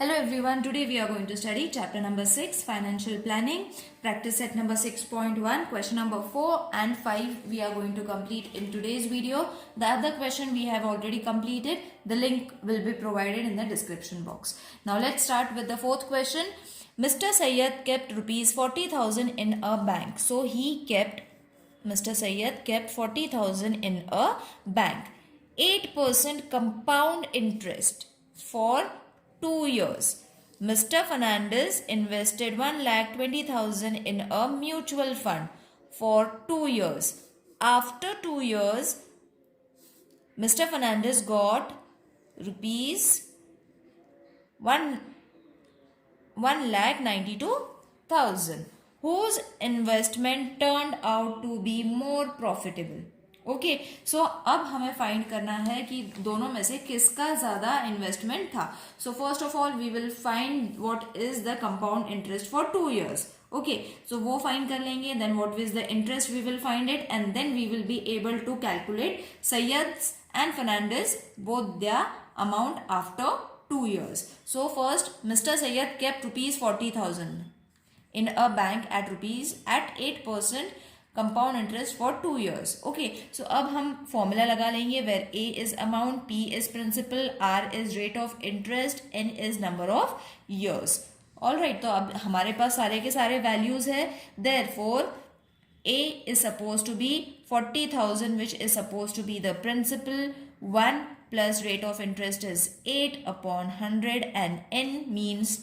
Hello everyone, today we are going to study chapter number 6, financial planning, practice set number 6.1, question number 4 and 5 we are going to complete in today's video. The other question we have already completed, the link will be provided in the description box. Now let's start with the fourth question. Mr. Sayyed kept rupees 40,000 in a bank. So Mr. Sayyed kept 40,000 in a bank. 8% compound interest for 2 years. Mr. Fernandez invested 1,20,000 in a mutual fund for 2 years. After 2 years, Mr. Fernandez got rupees 1,92,000, whose investment turned out to be more profitable. Okay so अब हमें find करना है कि दोनों में से किसका ज्यादा इन्वेस्टमेंट था. So first of all we will find what is the compound interest for 2 years. Okay so वो फाइंड कर लेंगे. Then what is the interest we will find it and then we will be able to calculate Syed's and Fernandes both their amount after 2 years. So first Mr. Sayyed kept rupees 40,000 in a bank at 8% compound interest for 2 years. Okay, so अब हम formula लगा लेंगे where A is amount, P is principal, R is rate of interest, N is number of years. Alright, तो अब हमारे पास सारे के सारे values है. Therefore A is supposed to be 40,000 which is supposed to be the principal. 1 plus rate of interest is 8 upon 100 and N means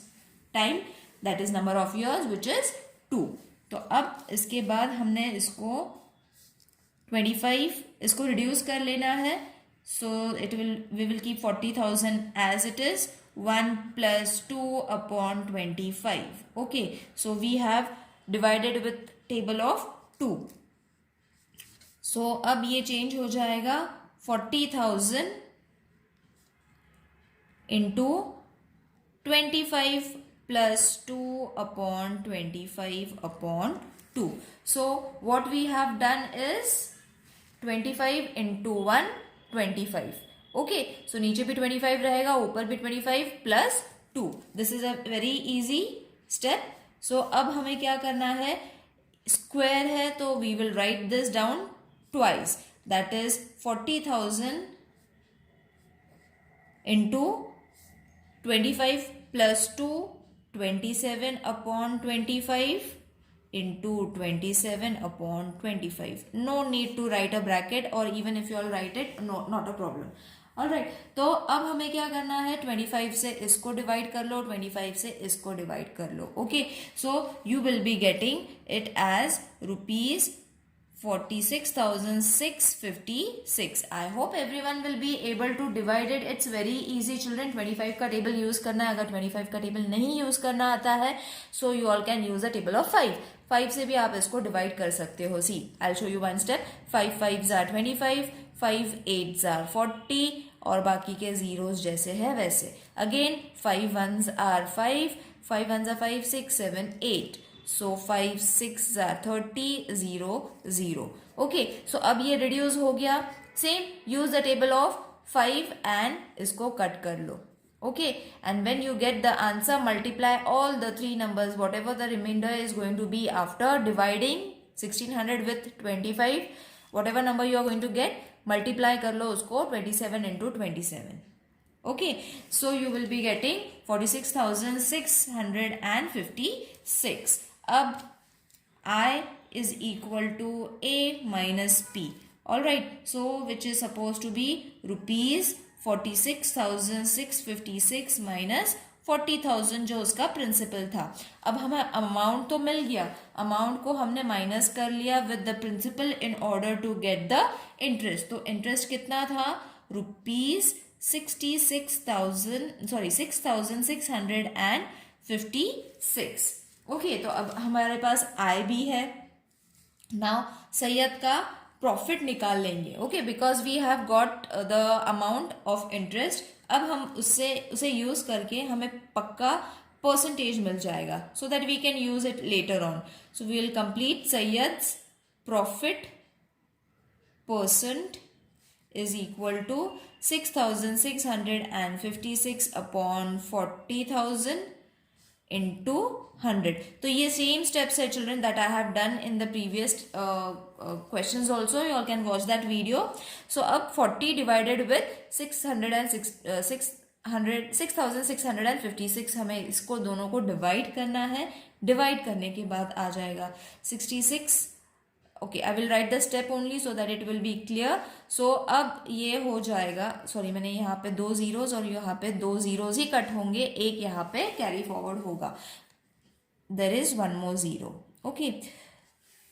time, that is number of years which is 2. तो अब इसके बाद हमने इसको 25 इसको reduce कर लेना है. So we will keep 40,000 as it is. 1 plus 2 upon 25. Okay so we have divided with table of 2. सो अब ये चेंज हो जाएगा 40,000 into 25 plus 2 upon 25 upon 2. So what we have done is 25 into 1 25. Okay, so नीचे भी 25 रहेगा, ऊपर भी 25 plus 2. This is a very easy step. So अब हमें क्या करना है, स्क्वायर है तो we will write this down twice. That is 40,000 into 25 plus 2 27 upon 25 into 27 upon 25. No need to write a bracket or even if you all write it, no, not a problem. Alright, तो अब हमें क्या करना है, 25 से इसको divide कर लो, 25 से इसको डिवाइड कर लो. Okay so you will be getting it as rupees 46,656. I hope everyone will be able to divide it. It's very easy children. 25 का टेबल यूज करना है. अगर 25 का टेबल नहीं यूज करना आता है so you all can use the table of 5. 5 से भी आप इसको डिवाइड कर सकते हो. See, I'll show you one step. 5 5s are 25, 5 8s are 40 और बाकी के zeros जैसे है वैसे. Again 5 1s are 5, 5 1s are 5, 6 7 8. So 5 6 are 30, 0 0. Okay, so अब ये reduce हो गया. Same, use the table of 5 and इसको cut कर लो. Okay, and when you get the answer, multiply all the three numbers, whatever the remainder is going to be after dividing 1600 with 25. Whatever number you are going to get, multiply कर लो उसको 27 into 27. Okay, so you will be getting 46,656. अब I is equal to A minus P. Alright, so which is supposed to be rupees 46,656 minus 40,000 जो उसका principal था. अब हमें amount तो मिल गया, अमाउंट को हमने माइनस कर लिया with the principal in order to get the interest. तो इंटरेस्ट कितना था, रुपीज 6,656. ओके तो अब हमारे पास आय भी है. नाउ सैयद का प्रॉफिट निकाल लेंगे. Okay because we have got the amount of interest. अब हम उसे यूज करके हमें पक्का परसेंटेज मिल जाएगा so that we can use it later on. So we will complete Syed's profit percent is equal to 6,656 upon 40,000 into 100. तो ये सेम steps है children that I have done in the previous questions also. You all can watch that video. So अब 40 divided with 6,656 हमें इसको दोनों को divide करना है. डिवाइड करने के बाद आ जाएगा 66. Okay, I will write the step only so that it will be clear. So अब ये हो जाएगा, सॉरी मैंने यहाँ पे 2 zeros और यहाँ पे 2 zeros ही कट होंगे, एक यहाँ पे कैरी फॉरवर्ड होगा. There is 1 more zero. Okay,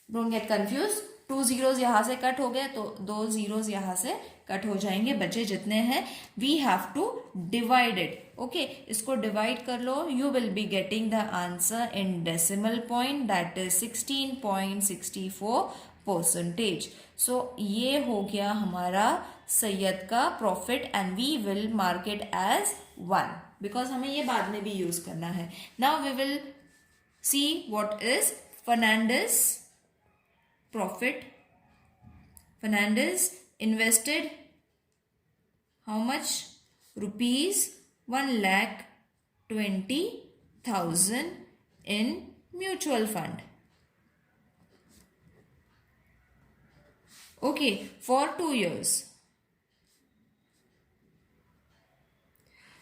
don't get confuse. 2 zeros यहाँ से कट हो गए तो 2 zeros यहाँ से कट हो जाएंगे. बचे जितने हैं we have to divide it. Okay, इसको डिवाइड कर लो. You will be getting the answer in decimal point, that is 16.64%. So ये हो गया हमारा सैयद का profit and we will mark it as 1 because हमें ये बाद में भी यूज करना है. Now we will see what is Fernandez profit. Fernandez invested how much? Rupees 1,20,000 in mutual fund. Okay, for 2 years.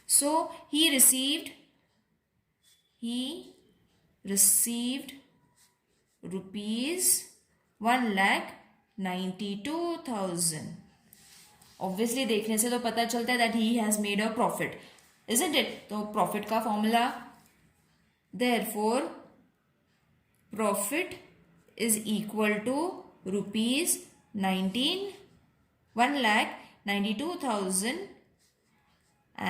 So he received rupees 1,92,000. Obviously देखने से तो पता चलता है that he has made a profit, isn't it? तो profit का formula, therefore profit is equal to rupees 1,92,000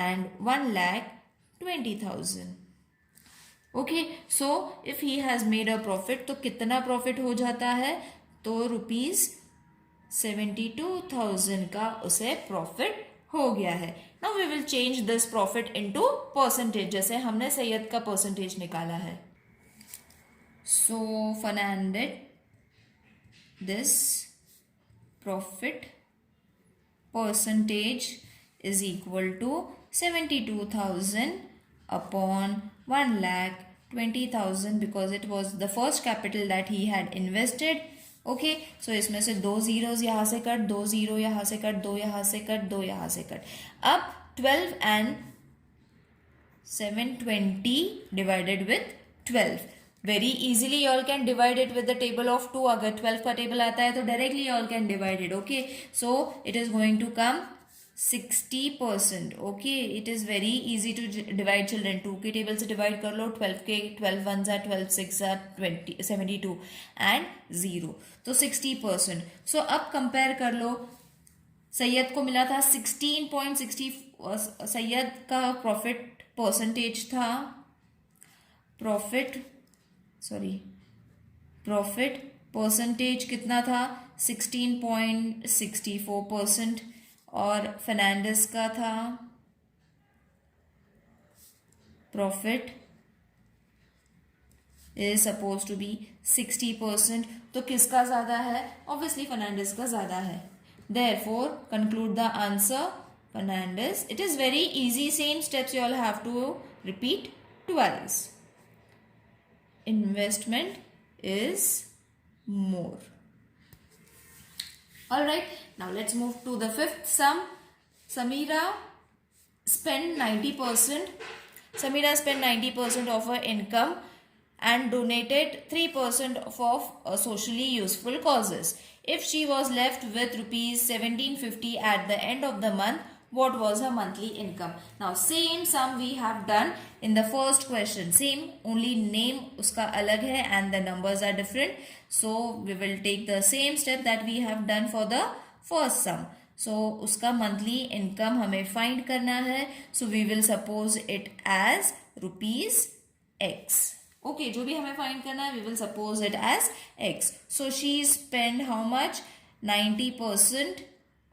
and 1,20,000. Okay, so if he has made a profit तो कितना प्रॉफिट हो जाता है? तो रुपीज 72,000 का उसे प्रॉफिट हो गया है. Now we will change this profit into percentage, जैसे हमने सैयद का परसेंटेज निकाला है. So Fernandes this profit percentage is equal to 72,000 upon 1,20,000 because it was the first capital that he had invested. Okay, so इसमें से 2 zeros यहाँ से कट, 2 zero यहाँ से कट, 2 यहाँ से कट, 2 यहाँ से कट. अब 12 and 720 divided with 12. Very easily you all can divide it with the table of 2. अगर 12 का टेबल आता है तो directly you all can divide it. Okay, so it is going to come 60%. Okay, it is very easy to divide children. 2 के table से divide कर लो. 12 के 12 1s are 12 6 are 72 and 0. तो 60%. सो अब कंपेयर कर लो. सैयद को मिला था 16.60. सैयद का प्रॉफिट परसेंटेज था, प्रॉफिट परसेंटेज कितना था? 16.64%. और फर्नांडिस का था profit is suppose to be 60%. तो किसका ज्यादा है? ऑब्वियसली फर्नांडिस का ज्यादा है. Therefore conclude the answer Fernandes. It is very easy. Same steps you all have to repeat twice. Investment is more. Alright, now let's move to the fifth sum. Samira spent 90% of her income and donated 3% of socially useful causes. If she was left with rupees 1750 at the end of the month, what was her monthly income? Now same sum we have done in the first question. Same, only name uska alag hai and the numbers are different. So we will take the same step that we have done for the first sum. So uska monthly income हमें find करना है. So we will suppose it as rupees X. Okay, जो भी हमें find करना है we will suppose it as X. So she spent how much? 90%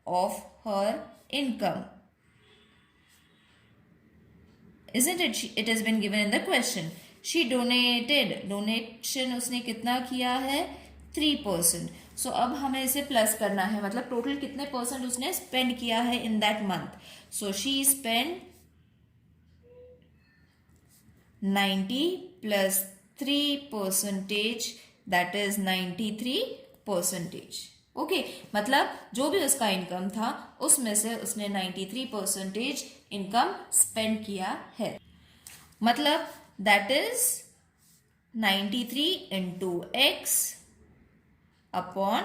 of her income. Isn't it? It has been given in the question. She donated. Donation उसने कितना किया है? 3%. सो अब हमें इसे प्लस करना है, मतलब टोटल कितने परसेंट उसने स्पेंड किया है in that month. So she spend 90 plus 3%, that is 93%. Okay, मतलब जो भी उसका इनकम था उसमें से उसने 93% इनकम स्पेंड किया है. मतलब that is 93 into x upon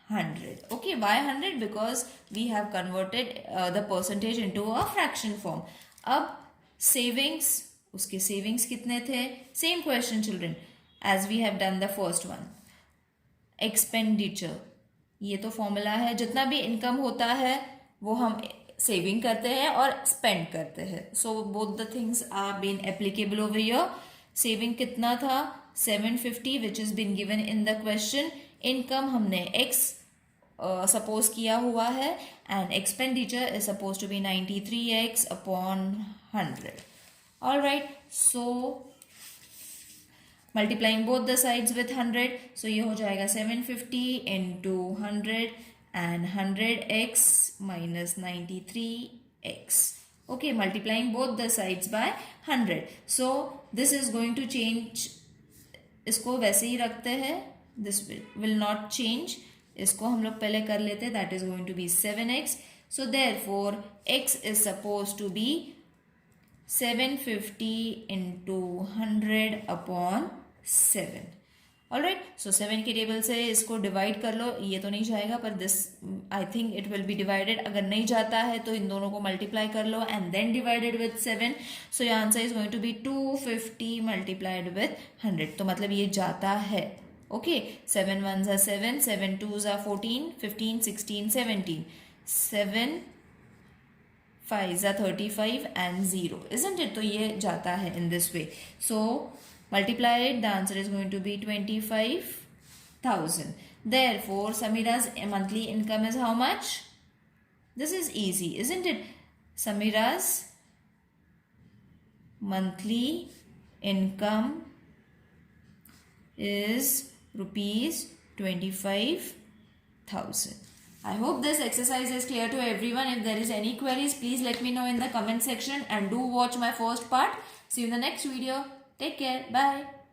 100. Okay, why 100? Because we have converted the percentage into a fraction form. अब savings, उसके savings कितने थे? Same question children as we have done the first one. Expenditure, ये तो formula है, जितना भी income होता है वो हम सेविंग करते हैं और स्पेंड करते हैं. So both the things are been applicable over here. Saving कितना था? 750 which is been given in the question. Income हमने x सपोज किया हुआ है and expenditure is suppose to be 93x upon 100. All right, so multiplying both the sides with 100. सो ये हो जाएगा 750 into 100 and 100x minus 93x. Okay, multiplying both the sides by 100. So this is going to change. इसको वैसे ही रखते हैं. This will not change. इसको हम लोग पहले कर लेते हैं. That is going to be 7x. So therefore x is supposed to be 750 into 100 upon 7. Alright, सो 7 के टेबल से इसको डिवाइड कर लो. ये तो नहीं जाएगा पर this I think it will B divided. अगर नहीं जाता है तो इन दोनों को मल्टीप्लाई कर लो and then divided with 7. So your answer is going to be 250 multiplied with 100. तो मतलब ये जाता है. Okay, 7 1s are 7, 7 2s are 14, 15 16 17, 7 5s are 35 and 0, isn't it? तो ये जाता है in this way. So multiplied, the answer is going to be 25,000. Therefore, Samira's monthly income is how much? This is easy, isn't it? Samira's monthly income is rupees 25,000. I hope this exercise is clear to everyone. If there is any queries, please let me know in the comment section and do watch my first part. See you in the next video. Take care. Bye.